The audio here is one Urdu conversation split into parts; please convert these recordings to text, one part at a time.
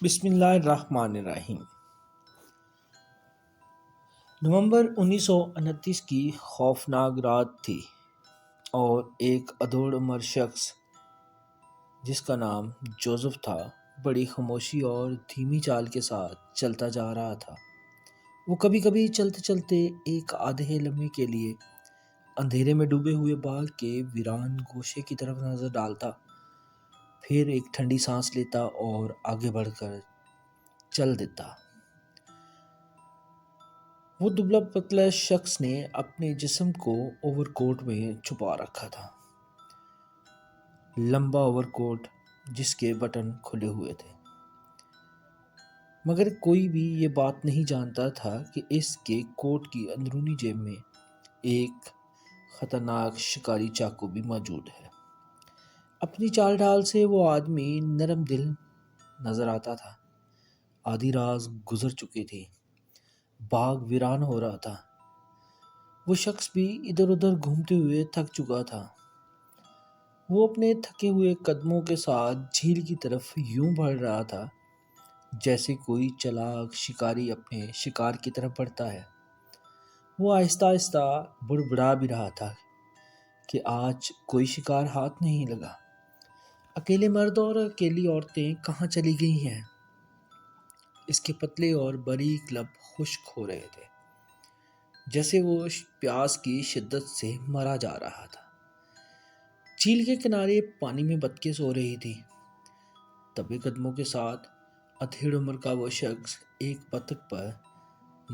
بسم اللہ الرحمن الرحیم۔ نومبر 1929 کی خوفناک رات تھی اور ایک ادھیڑ عمر شخص جس کا نام جوزف تھا بڑی خاموشی اور دھیمی چال کے ساتھ چلتا جا رہا تھا۔ وہ کبھی کبھی چلتے چلتے ایک آدھے لمحے کے لیے اندھیرے میں ڈوبے ہوئے باغ کے ویران گوشے کی طرف نظر ڈالتا، پھر ایک ٹھنڈی سانس لیتا اور آگے بڑھ کر چل دیتا۔ وہ دبلا پتلا شخص نے اپنے جسم کو اوور کوٹ میں چھپا رکھا تھا، لمبا اوور کوٹ جس کے بٹن کھلے ہوئے تھے، مگر کوئی بھی یہ بات نہیں جانتا تھا کہ اس کے کوٹ کی اندرونی جیب میں ایک خطرناک شکاری چاقو بھی موجود ہے۔ اپنی چال ڈھال سے وہ آدمی نرم دل نظر آتا تھا۔ آدھی رات گزر چکی تھی، باغ ویران ہو رہا تھا، وہ شخص بھی ادھر ادھر گھومتے ہوئے تھک چکا تھا۔ وہ اپنے تھکے ہوئے قدموں کے ساتھ جھیل کی طرف یوں بڑھ رہا تھا جیسے کوئی چلاک شکاری اپنے شکار کی طرف بڑھتا ہے۔ وہ آہستہ آہستہ بڑبڑا بھی رہا تھا کہ آج کوئی شکار ہاتھ نہیں لگا۔ اکیلے مرد اور اکیلی عورتیں کہاں چلی گئی ہیں؟ اس کے پتلے اور باریک لب خشک ہو رہے تھے، جیسے وہ پیاس کی شدت سے مرا جا رہا تھا۔ جھیل کے کنارے پانی میں بطخیں سو رہی تھی۔ دبے قدموں کے ساتھ ادھیڑ عمر کا وہ شخص ایک بطخ پر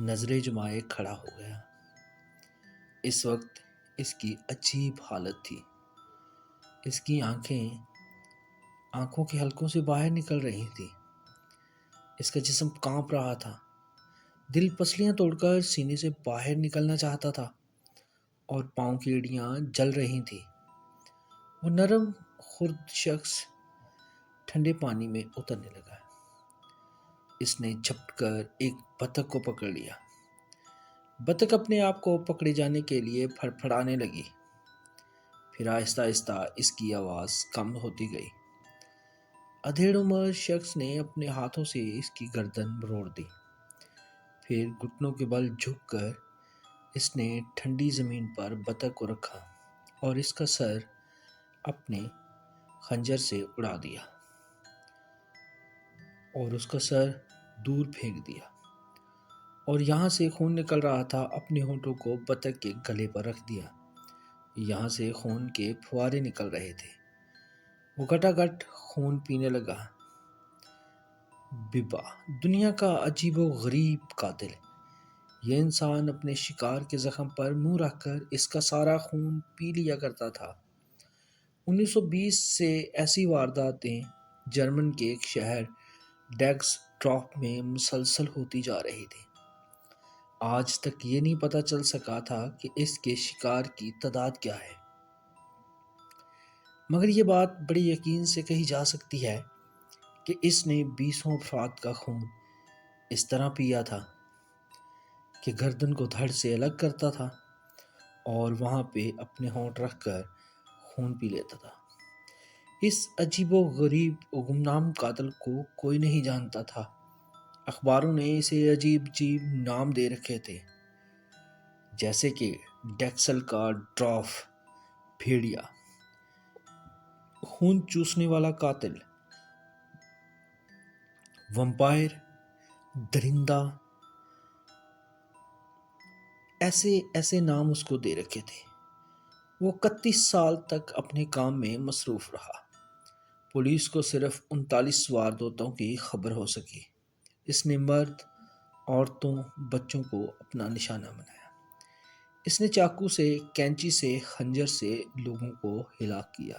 نظریں جمائے کھڑا ہو گیا۔ اس وقت اس کی عجیب حالت تھی۔ اس کی آنکھوں کے حلقوں سے باہر نکل رہی تھی۔ اس کا جسم کانپ رہا تھا، دل پسلیاں توڑ کر سینے سے باہر نکلنا چاہتا تھا اور پاؤں کی ایڑیاں جل رہی تھیں۔ وہ نرم خرد شخص ٹھنڈے پانی میں اترنے لگا۔ اس نے جھپٹ کر ایک بطخ کو پکڑ لیا۔ بطخ اپنے آپ کو پکڑے جانے کے لیے پھڑپھڑانے لگی، پھر آہستہ آہستہ اس کی آواز کم ہوتی گئی۔ ادھیڑ عمر شخص نے اپنے ہاتھوں سے اس کی گردن مروڑ دی، پھر گھٹنوں کے بل جھک کر اس نے ٹھنڈی زمین پر بطخ کو رکھا اور اس کا سر اپنے خنجر سے اڑا دیا اور اس کا سر دور پھینک دیا، اور یہاں سے خون نکل رہا تھا اپنے ہونٹوں کو بطخ کے گلے پر رکھ دیا۔ یہاں سے خون کے پھوارے نکل رہے تھے۔ وہ گھٹا گھٹ خون پینے لگا۔ ببا، دنیا کا عجیب و غریب قاتل، یہ انسان اپنے شکار کے زخم پر منہ رکھ کر اس کا سارا خون پی لیا کرتا تھا۔ 1920 سے ایسی وارداتیں جرمن کے ایک شہر ڈیگسٹراف میں مسلسل ہوتی جا رہی تھیں۔ آج تک یہ نہیں پتہ چل سکا تھا کہ اس کے شکار کی تعداد کیا ہے، مگر یہ بات بڑے یقین سے کہی جا سکتی ہے کہ اس نے 20 افراد کا خون اس طرح پیا تھا کہ گردن کو دھڑ سے الگ کرتا تھا اور وہاں پہ اپنے ہونٹ رکھ کر خون پی لیتا تھا۔ اس عجیب و غریب و گمنام قاتل کو کوئی نہیں جانتا تھا۔ اخباروں نے اسے عجیب عجیب نام دے رکھے تھے، جیسے کہ ڈیکسل کا ڈراف، بھیڑیا، خون چوسنے والا قاتل، ویمپائر، درندہ، ایسے نام اس کو دے رکھے تھے۔ وہ 31 سال تک اپنے کام میں مصروف رہا۔ پولیس کو صرف 39 وارداتوں کی خبر ہو سکی۔ اس نے مرد، عورتوں، بچوں کو اپنا نشانہ بنایا۔ اس نے چاقو سے، کینچی سے، خنجر سے لوگوں کو ہلاک کیا،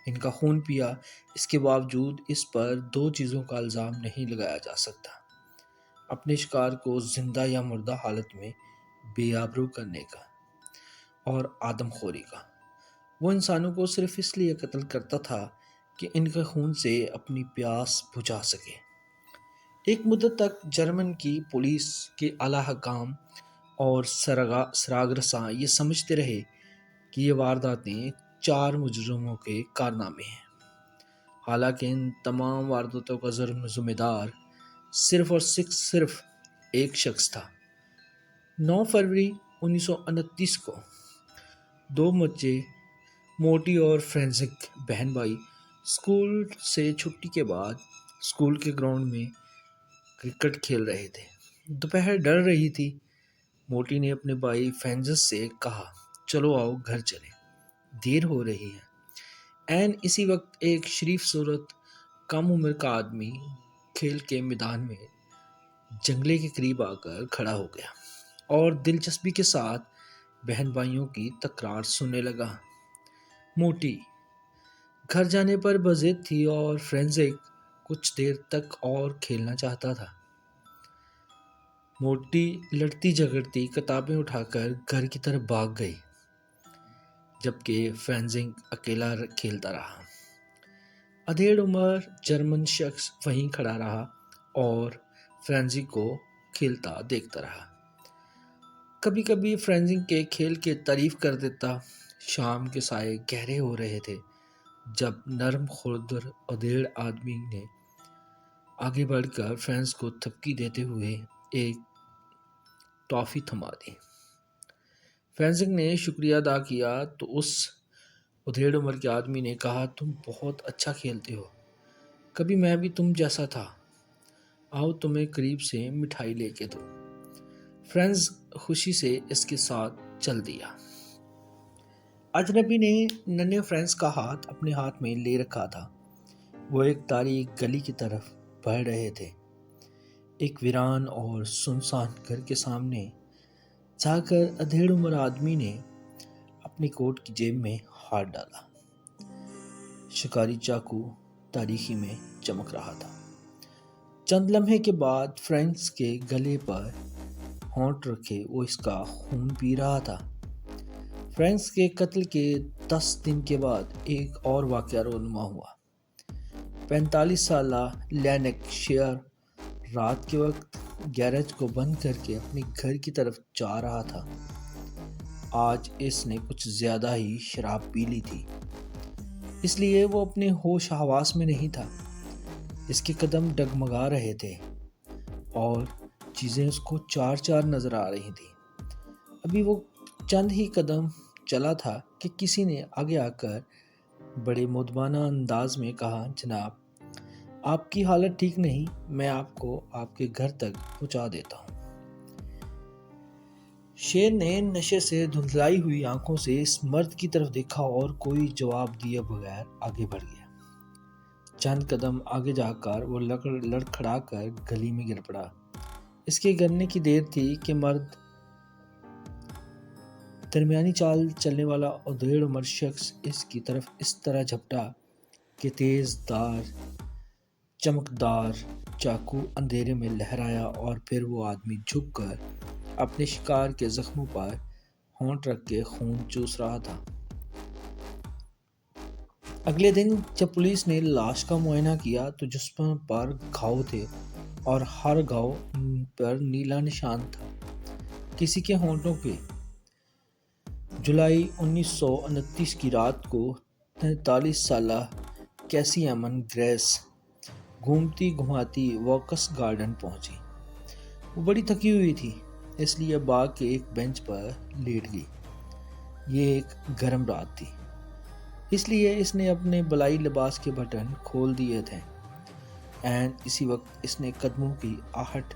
ان کا خون پیا۔ اس کے باوجود اس پر 2 چیزوں کا الزام نہیں لگایا جا سکتا: اپنے شکار کو زندہ یا مردہ حالت میں بے آبرو کرنے کا اور آدم خوری کا۔ وہ انسانوں کو صرف اس لیے قتل کرتا تھا کہ ان کے خون سے اپنی پیاس بجھا سکے۔ ایک مدت تک جرمن کی پولیس کے اعلیٰ حکام اور سراغ رساں یہ سمجھتے رہے کہ یہ وارداتیں 4 مجرموں کے کارنامے ہیں۔ حالانکہ ان تمام وارداتوں کا ذمہ دار صرف اور صرف ایک شخص تھا۔ 9 فروری 1929 کو دو بچے موٹی اور فرینزک بہن بھائی اسکول سے چھٹی کے بعد اسکول کے گراؤنڈ میں کرکٹ کھیل رہے تھے۔ دوپہر ڈل رہی تھی۔ موٹی نے اپنے بھائی فرینزس سے کہا، چلو آؤ گھر چلیں، دیر ہو رہی ہے۔ اسی وقت ایک شریف صورت کم عمر کا آدمی کھیل کے میدان میں جنگلے کے قریب آ کر کھڑا ہو گیا اور دلچسپی کے ساتھ بہن بھائیوں کی تکرار سننے لگا۔ موٹی گھر جانے پر بضد تھی اور فرینزک کچھ دیر تک اور کھیلنا چاہتا تھا۔ موٹی لڑتی جھگڑتی کتابیں اٹھا کر گھر کی طرف بھاگ گئی، جبکہ فرینزک اکیلا کھیلتا رہا۔ ادھیڑ عمر جرمن شخص وہیں کھڑا رہا اور فرینزک کو کھیلتا دیکھتا رہا۔ کبھی کبھی فرینزک کے کھیل کی تعریف کر دیتا۔ شام کے سائے گہرے ہو رہے تھے جب نرم خردر ادھیڑ آدمی نے آگے بڑھ کر فرینزک کو تھپکی دیتے ہوئے ایک ٹافی تھما دی۔ فرینزک نے شکریہ ادا کیا تو اس ادھیڑ عمر کے آدمی نے کہا، تم بہت اچھا کھیلتے ہو، کبھی میں بھی تم جیسا تھا، آؤ تمہیں قریب سے مٹھائی لے کے دو۔ فرینزک خوشی سے اس کے ساتھ چل دیا۔ اجنبی نے ننھے فرینزک کا ہاتھ اپنے ہاتھ میں لے رکھا تھا۔ وہ ایک تاریک گلی کی طرف بڑھ رہے تھے۔ ایک ویران اور سنسان گھر کے سامنے جا کر ادھیڑ عمر آدمی نے اپنی کوٹ کی جیب میں ہاتھ ڈالا۔ شکاری چاقو تاریکی میں چمک رہا تھا۔ چند لمحے کے بعد فرینزک کے گلے پر ہونٹ رکھے وہ اس کا خون پی رہا تھا۔ فرینزک کے قتل کے 10 دن کے بعد ایک اور واقعہ رونما ہوا۔ 45 سالہ لینک شیئر رات کے وقت گیراج کو بند کر کے اپنے گھر کی طرف جا رہا تھا۔ آج اس نے کچھ زیادہ ہی شراب پی لی تھی، اس لیے وہ اپنے ہوش حواس میں نہیں تھا۔ اس کے قدم ڈگمگا رہے تھے اور چیزیں اس کو چار چار نظر آ رہی تھیں۔ ابھی وہ چند ہی قدم چلا تھا کہ کسی نے آگے آ کر بڑے مؤدبانہ انداز میں کہا، جناب آپ کی حالت ٹھیک نہیں، میں آپ کو آپ کے گھر تک پہنچا دیتا ہوں۔ شیر نے نشے سے دھندلائی ہوئی آنکھوں سے اس مرد کی طرف دیکھا اور کوئی جواب دیے بغیر آگے بڑھ گیا۔ چند قدم آگے جا کر وہ لڑکھڑا کر گلی میں گر پڑا۔ اس کے گرنے کی دیر تھی کہ مرد درمیانی چال چلنے والا ادھیڑ عمر شخص اس کی طرف اس طرح جھپٹا کہ تیز دار چمکدار چاقو اندھیرے میں لہرایا اور پھر وہ آدمی جھک کر اپنے شکار کے زخموں پر ہونٹ رکھ کے خون چوس رہا تھا۔ اگلے دن جب پولیس نے لاش کا معائنہ کیا تو جسم پر گھاؤ تھے اور ہر گھاؤ پر نیلا نشان تھا، کسی کے ہونٹوں کے۔ جولائی 1929 کی رات کو 43 سالہ کیسی ایمن گریس گھومتی گھماتی واکس گارڈن پہنچی۔ وہ بڑی تھکی ہوئی تھی، اس لیے باغ کے ایک بینچ پر لیٹ گئی۔ یہ ایک گرم رات تھی، اس لیے اس نے اپنے بالائی لباس کے بٹن کھول دیے تھے۔ اسی وقت اس نے قدموں کی آہٹ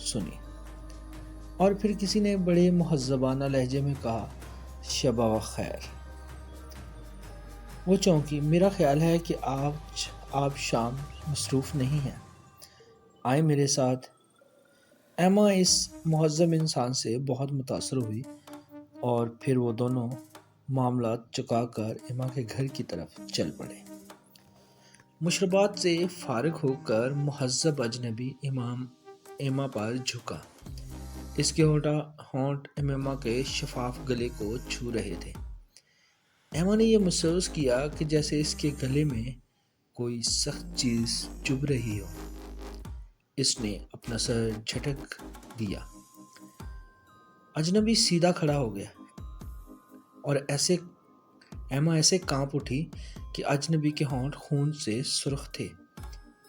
سنی اور پھر کسی نے بڑے مہذبانہ لہجے میں کہا، شب خیر۔ وہ چونکی۔ میرا خیال ہے کہ آپ شام مصروف نہیں ہیں، آئیں میرے ساتھ۔ ایما اس مہذب انسان سے بہت متاثر ہوئی اور پھر وہ دونوں معاملات چکا کر ایما کے گھر کی طرف چل پڑے۔ مشروبات سے فارغ ہو کر مہذب اجنبی ایما پر جھکا۔ اس کے ہونٹ ایما کے شفاف گلے کو چھو رہے تھے۔ ایما نے یہ محسوس کیا کہ جیسے اس کے گلے میں کوئی سخت چیز چبھ رہی ہو۔ اس نے اپنا سر جھٹک دیا۔ اجنبی سیدھا کھڑا ہو گیا اور ایما ایسے کانپ اٹھی کہ اجنبی کے ہونٹ خون سے سرخ تھے،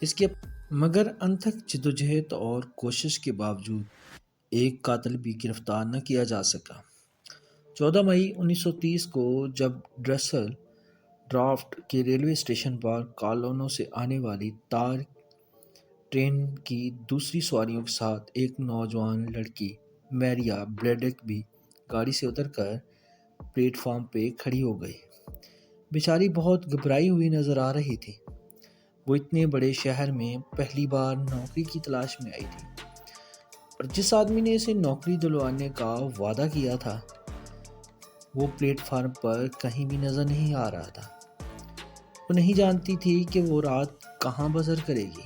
اس کے مگر انتھک جدوجہد اور کوشش کے باوجود ایک قاتل بھی گرفتار نہ کیا جا سکا۔ 14 مئی 1930 کو جب ڈریسل ڈرافٹ کے ریلوے اسٹیشن پر کالونوں سے آنے والی تار ٹرین کی دوسری سواریوں کے ساتھ ایک نوجوان لڑکی میریا بریڈک بھی گاڑی سے اتر کر پلیٹ فارم پہ کھڑی ہو گئی۔ بیچاری بہت گھبرائی ہوئی نظر آ رہی تھی۔ وہ اتنے بڑے شہر میں پہلی بار نوکری کی تلاش میں آئی تھی، اور جس آدمی نے اسے نوکری دلوانے کا وعدہ کیا تھا وہ پلیٹ فارم پر کہیں بھی نظر نہیں آ رہا تھا۔ وہ نہیں جانتی تھی کہ وہ رات کہاں بسر کرے گی۔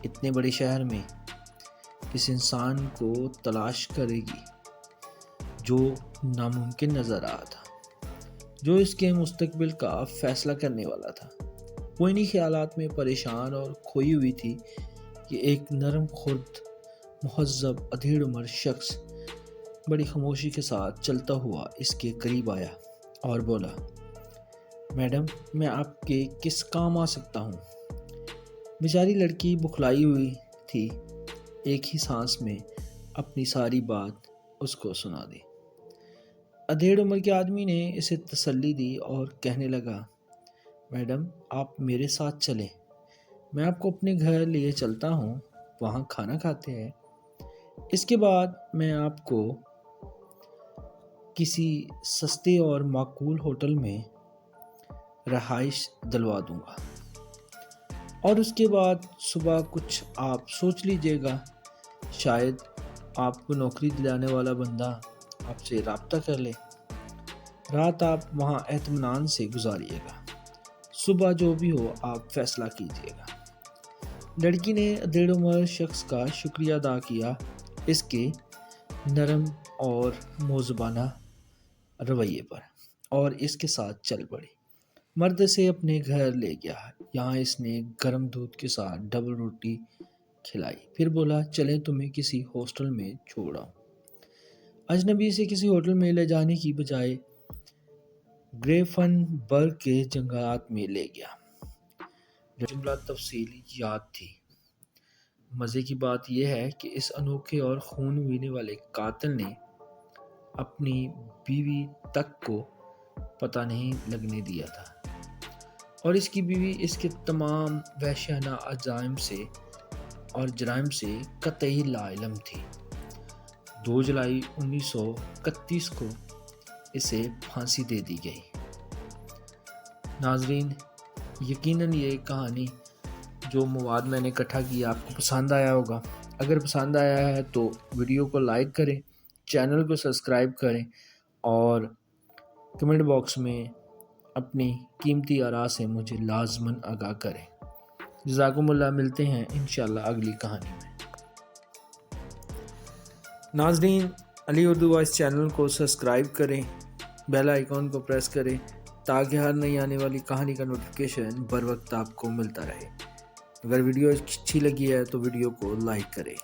اتنے بڑے شہر میں کس انسان کو تلاش کرے گی جو ناممکن نظر آ رہا تھا، جو اس کے مستقبل کا فیصلہ کرنے والا تھا۔ وہ انہی خیالات میں پریشان اور کھوئی ہوئی تھی کہ ایک نرم خورد مہذب ادھیڑ عمر شخص بڑی خاموشی کے ساتھ چلتا ہوا اس کے قریب آیا اور بولا، میڈم، میں آپ کے کس کام آ سکتا ہوں؟ بیچاری لڑکی بکھلائی ہوئی تھی، ایک ہی سانس میں اپنی ساری بات اس کو سنا دی۔ ادھیڑ عمر کے آدمی نے اسے تسلی دی اور کہنے لگا، میڈم، آپ میرے ساتھ چلیں، میں آپ کو اپنے گھر لیے چلتا ہوں، وہاں کھانا کھاتے ہیں، اس کے بعد میں آپ کو کسی سستے اور معقول ہوٹل میں رہائش دلوا دوں گا، اور اس کے بعد صبح کچھ آپ سوچ لیجئے گا، شاید آپ کو نوکری دلانے والا بندہ آپ سے رابطہ کر لے۔ رات آپ وہاں اطمینان سے گزاریے گا، صبح جو بھی ہو آپ فیصلہ کیجیے گا۔ لڑکی نے ادھیڑ عمر شخص کا شکریہ ادا کیا اس کے نرم اور موزبانہ رویے پر، اور اس کے ساتھ چل پڑی۔ مرد سے اپنے گھر لے گیا، یہاں اس نے گرم دودھ کے ساتھ ڈبل روٹی کھلائی، پھر بولا، چلیں تمہیں کسی ہاسٹل میں چھوڑ آؤں۔ اجنبی سے کسی ہوٹل میں لے جانے کی بجائے گریفن برگ کے جنگلات میں لے گیا۔ جملہ تفصیل یاد تھی۔ مزے کی بات یہ ہے کہ اس انوکھے اور خون پینے والے قاتل نے اپنی بیوی تک کو پتہ نہیں لگنے دیا تھا، اور اس کی بیوی اس کے تمام وحشیانہ جرائم سے قطعی لا علم تھی۔ 2 جولائی 1931 کو اسے پھانسی دے دی گئی۔ ناظرین، یقیناً یہ کہانی جو مواد میں نے اکٹھا کیا آپ کو پسند آیا ہوگا۔ اگر پسند آیا ہے تو ویڈیو کو لائک کریں، چینل کو سبسکرائب کریں، اور کمنٹ باکس میں اپنی قیمتی آراء سے مجھے لازماً آگاہ کریں۔ جزاکم اللہ، ملتے ہیں انشاءاللہ اگلی کہانی میں۔ ناظرین، علی اردو وائس چینل کو سبسکرائب کریں، بیل آئیکن کو پریس کریں تاکہ ہر نئی آنے والی کہانی کا نوٹیفیکیشن بر وقت آپ کو ملتا رہے۔ اگر ویڈیو اچھی لگی ہے تو ویڈیو کو لائک کریں۔